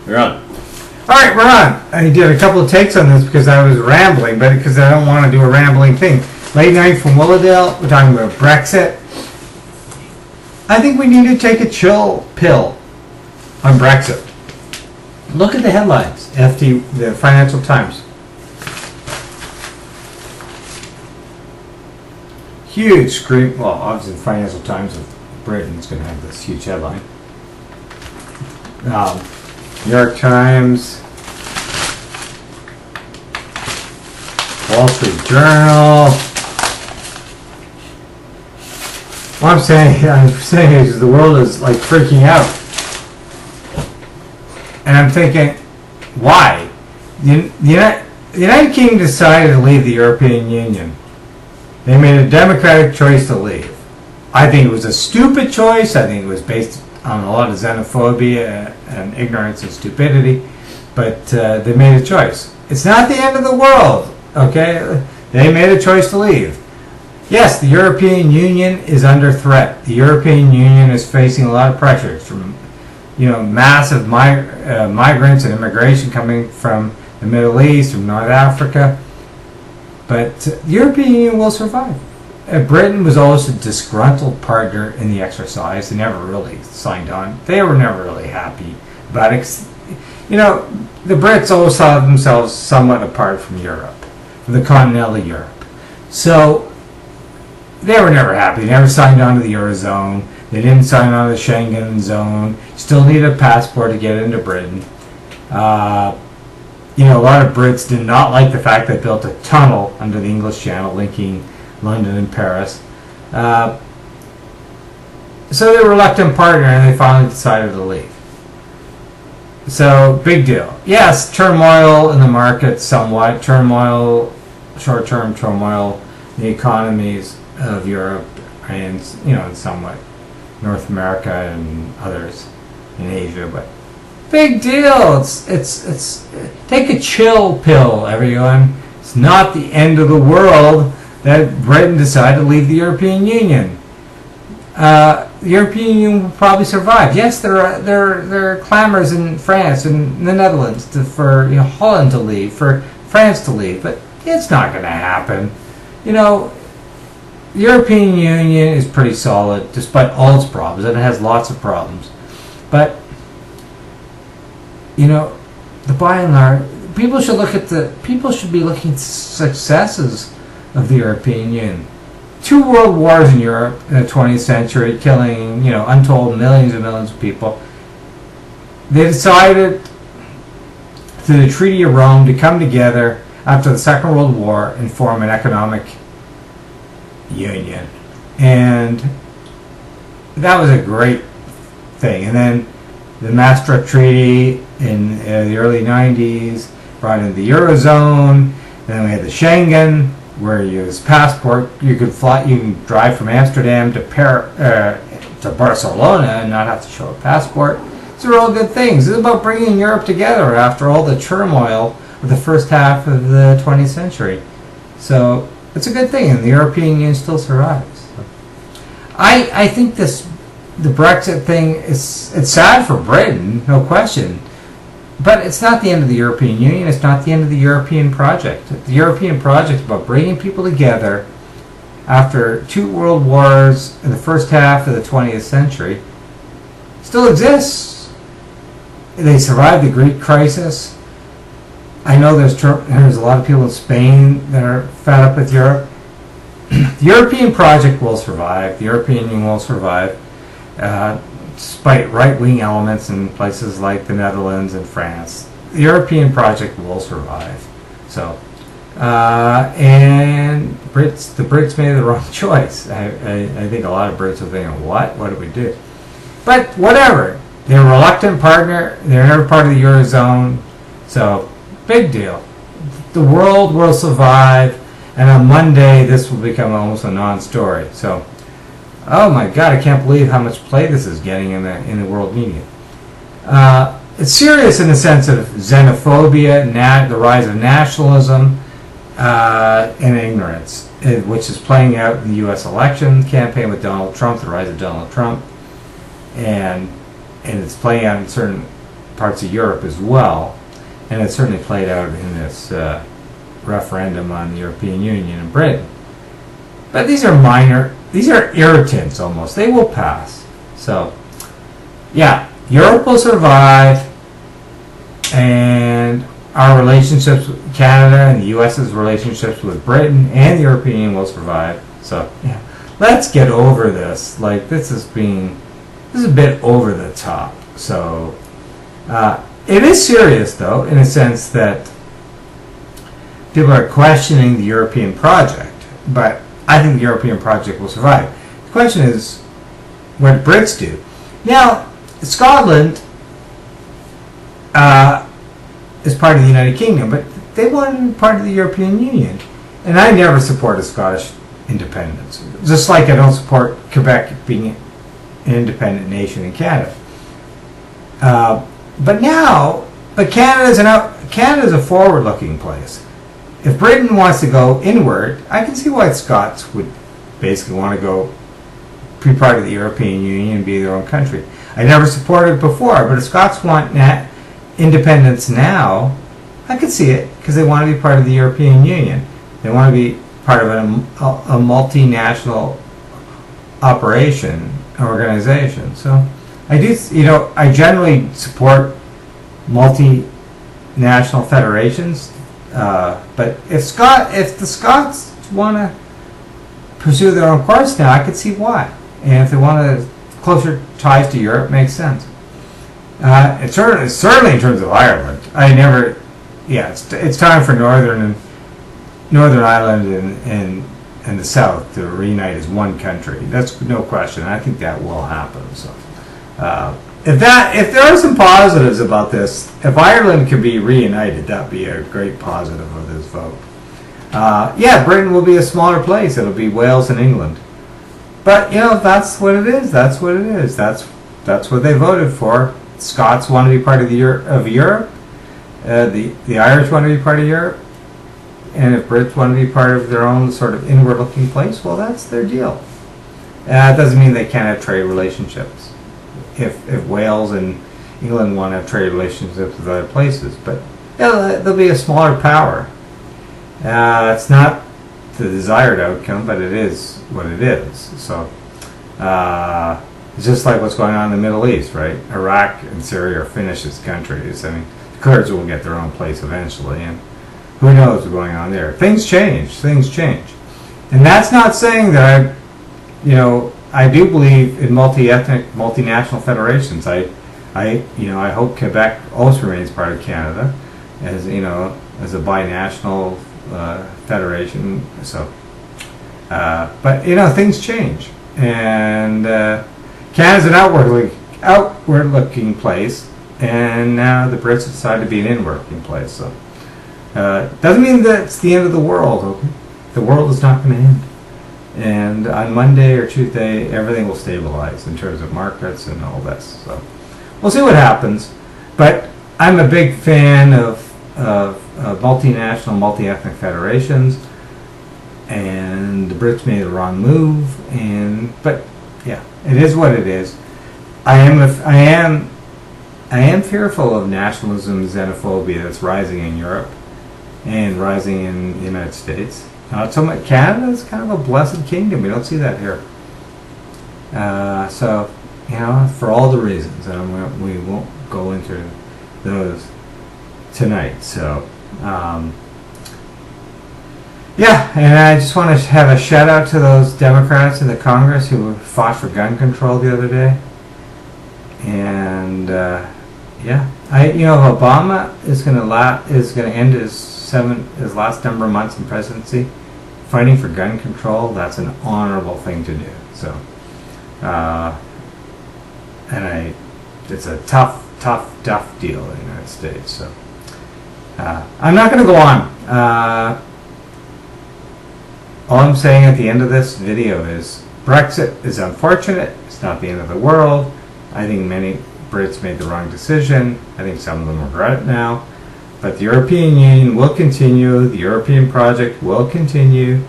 You're on. All right, we're on. I did a couple of takes on this because I was rambling, but because I don't want to do a rambling thing. Late night from Willowdale. We're talking about Brexit. I think we need to take a chill pill on Brexit. Look at the headlines. The Financial Times. Huge scream. Well, obviously, the Financial Times of Britain is going to have this huge headline. New York Times, Wall Street Journal. What I'm saying is the world is like freaking out. And I'm thinking, why? The United Kingdom decided to leave the European Union. They made a democratic choice to leave. I think it was a stupid choice. I think it was based on a lot of xenophobia and ignorance and stupidity. But they made a choice. It's not the end of the world, okay? They made a choice to leave. Yes, the European Union is under threat. The European Union is facing a lot of pressure from, massive migrants and immigration coming from the Middle East, from North Africa. But the European Union will survive. Britain was always a disgruntled partner in the exercise. They never really signed on. They were never really happy about it. The Brits always saw themselves somewhat apart from Europe, from the continental Europe. So they were never happy. They never signed on to the Eurozone. They didn't sign on to the Schengen zone. Still need a passport to get into Britain. A lot of Brits did not like the fact they built a tunnel under the English Channel linking London and Paris. So they were a reluctant partner and they finally decided to leave. So, big deal. Yes, turmoil in the market somewhat. Turmoil, short-term turmoil in the economies of Europe and, somewhat North America and others in Asia, but big deal. It's take a chill pill, everyone. It's not the end of the world that Britain decided to leave the European Union. The European Union will probably survive. Yes, there are clamors in France and the Netherlands for Holland to leave, for France to leave, but it's not going to happen. The European Union is pretty solid despite all its problems, and it has lots of problems. But the by and large, people should be looking at successes of the European Union. 2 world wars in Europe in the 20th century, killing untold millions and millions of people. They decided through the Treaty of Rome to come together after the Second World War and form an economic union, and that was a great thing. And then the Maastricht Treaty in the early 90s brought in the Eurozone. Then we had the Schengen, where you use passport, you can drive from Amsterdam to Barcelona and not have to show a passport. These are all good things. This is about bringing Europe together after all the turmoil of the first half of the 20th century. So it's a good thing, and the European Union still survives. So I think the Brexit thing it's sad for Britain, no question. But it's not the end of the European Union. It's not the end of the European project. The European project is about bringing people together after 2 world wars in the first half of the 20th century. Still exists. They survived the Greek crisis. I know there's a lot of people in Spain that are fed up with Europe. The European project will survive. The European Union will survive. Despite right-wing elements in places like the Netherlands and France, the European project will survive. So, and the Brits made the wrong choice. I think a lot of Brits are thinking, what did we do? But whatever. They're a reluctant partner. They're never part of the Eurozone. So, big deal. The world will survive, and on Monday this will become almost a non-story. So, oh my God, I can't believe how much play this is getting in the world media. It's serious in the sense of xenophobia, the rise of nationalism, and ignorance, which is playing out in the U.S. election campaign with Donald Trump, the rise of Donald Trump, and it's playing out in certain parts of Europe as well, and it certainly played out in this referendum on the European Union in Britain. But these are minor, these are irritants almost. They will pass. So, yeah, Europe will survive, and our relationships with Canada and the US's relationships with Britain and the European Union will survive. So, yeah, let's get over this. Like, this is a bit over the top. So, it is serious, though, in a sense that people are questioning the European project, but I think the European project will survive. The question is, what Brits do. Now, Scotland is part of the United Kingdom, but they want to be part of the European Union. And I never supported Scottish independence, just like I don't support Quebec being an independent nation in Canada. But Canada's a forward-looking place. If Britain wants to go inward, I can see why Scots would basically want to go be part of the European Union and be their own country. I never supported it before, but if Scots want independence now, I could see it, because they want to be part of the European Union. They want to be part of a multinational organization. So I do, I generally support multinational federations, but if the Scots want to pursue their own course now, I could see why. And if they want closer ties to Europe, makes sense. It's certainly in terms of Ireland. It's time for Northern Ireland and the South to reunite as one country. That's no question. I think that will happen. So, if there are some positives about this, if Ireland can be reunited, that'd be a great positive of this vote. Britain will be a smaller place. It'll be Wales and England. But that's what it is. That's what it is. That's what they voted for. Scots want to be part of Europe. The Irish want to be part of Europe. And if Brits want to be part of their own sort of inward-looking place, well, that's their deal. It doesn't mean they can't have trade relationships. If Wales and England want to have trade relationships with other places, but they'll be a smaller power. It's not the desired outcome, but it is what it is. So it's just like what's going on in the Middle East, right? Iraq and Syria are finished as countries. I mean, the Kurds will get their own place eventually, and who knows what's going on there. Things change. And that's not saying that I do believe in multi-ethnic, multinational federations. I hope Quebec always remains part of Canada as a binational federation. So, but things change, and Canada's an outward-looking place, and now the Brits decide to be an inward-looking place. So, doesn't mean that it's the end of the world. Okay? The world is not going to end. And on Monday or Tuesday, everything will stabilize in terms of markets and all this. So we'll see what happens. But I'm a big fan of multinational, multi-ethnic federations. And the Brits made the wrong move. But yeah, it is what it is. I am fearful of nationalism and xenophobia that's rising in Europe and rising in the United States. So much. Canada is kind of a blessed kingdom. We don't see that here. For all the reasons, and we won't go into those tonight. So, and I just want to have a shout out to those Democrats in the Congress who fought for gun control the other day. And Obama is going to end his last number of months in presidency fighting for gun control. That's an honorable thing to do. So, it's a tough deal in the United States. So, I'm not going to go on. All I'm saying at the end of this video is Brexit is unfortunate. It's not the end of the world. I think many Brits made the wrong decision. I think some of them regret it now. But the European Union will continue. The European project will continue.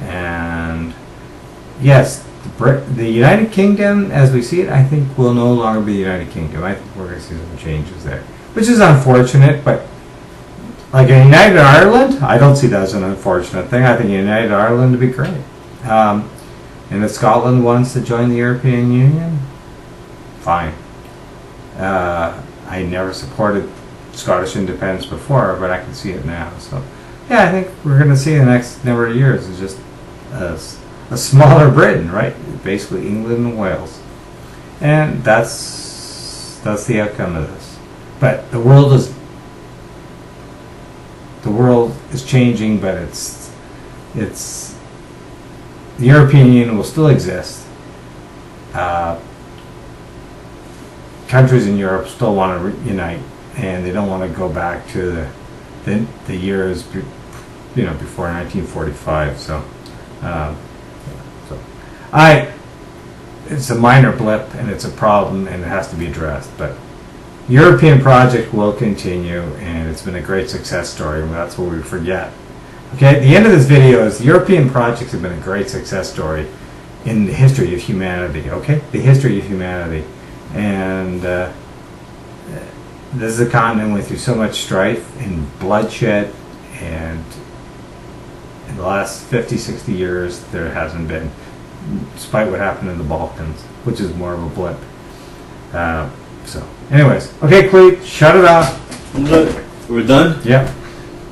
And yes, the The United Kingdom, as we see it, I think will no longer be the United Kingdom. I think we're going to see some changes there, which is unfortunate. But like a United Ireland, I don't see that as an unfortunate thing. I think United Ireland would be great. And if Scotland wants to join the European Union, fine. I never supported Scottish independence before, but I can see it now. So, yeah, I think we're going to see in the next number of years is just a smaller Britain, right? Basically England and Wales. And that's the outcome of this. But the world is changing, but it's the European Union will still exist. Countries in Europe still want to unite, and they don't want to go back to the years before 1945. So it's a minor blip, and it's a problem, and it has to be addressed. But European project will continue, and it's been a great success story, and that's what we forget. Okay, the end of this video is the European projects have been a great success story in the history of humanity. Okay, the history of humanity, and this is a continent went through so much strife and bloodshed, and in the last 50, 60 years there hasn't been, despite what happened in the Balkans, which is more of a blip. So, anyways, okay, Clete, shut it off. Look, we're done? Yep.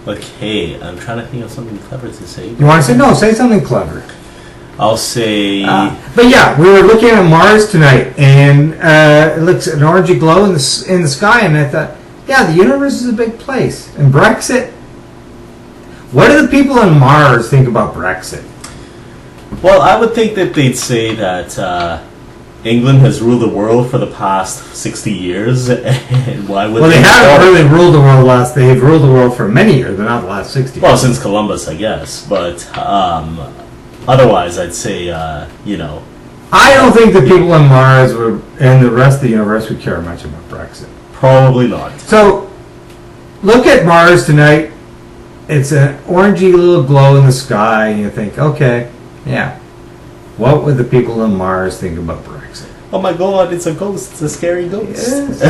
Okay, I'm trying to think of something clever to say. You want to say? No, say something clever. I'll say... but yeah, we were looking at Mars tonight, and it looks an orangey glow in the sky, and I thought, yeah, the universe is a big place. And Brexit, what do the people on Mars think about Brexit? Well, I would think that they'd say that England has ruled the world for the past 60 years, and why would they haven't really ruled the world they've ruled the world for many years, but not the last 60 years. Well, since Columbus, I guess, but otherwise I'd say, I don't think the people on Mars and the rest of the universe would care much about Brexit. Probably not. So, look at Mars tonight. It's an orangey little glow in the sky, and you think, okay, yeah. What would the people on Mars think about Brexit? Oh my God, it's a ghost. It's a scary ghost. Yes.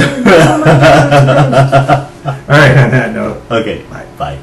All right, on that note. Okay, bye. Bye.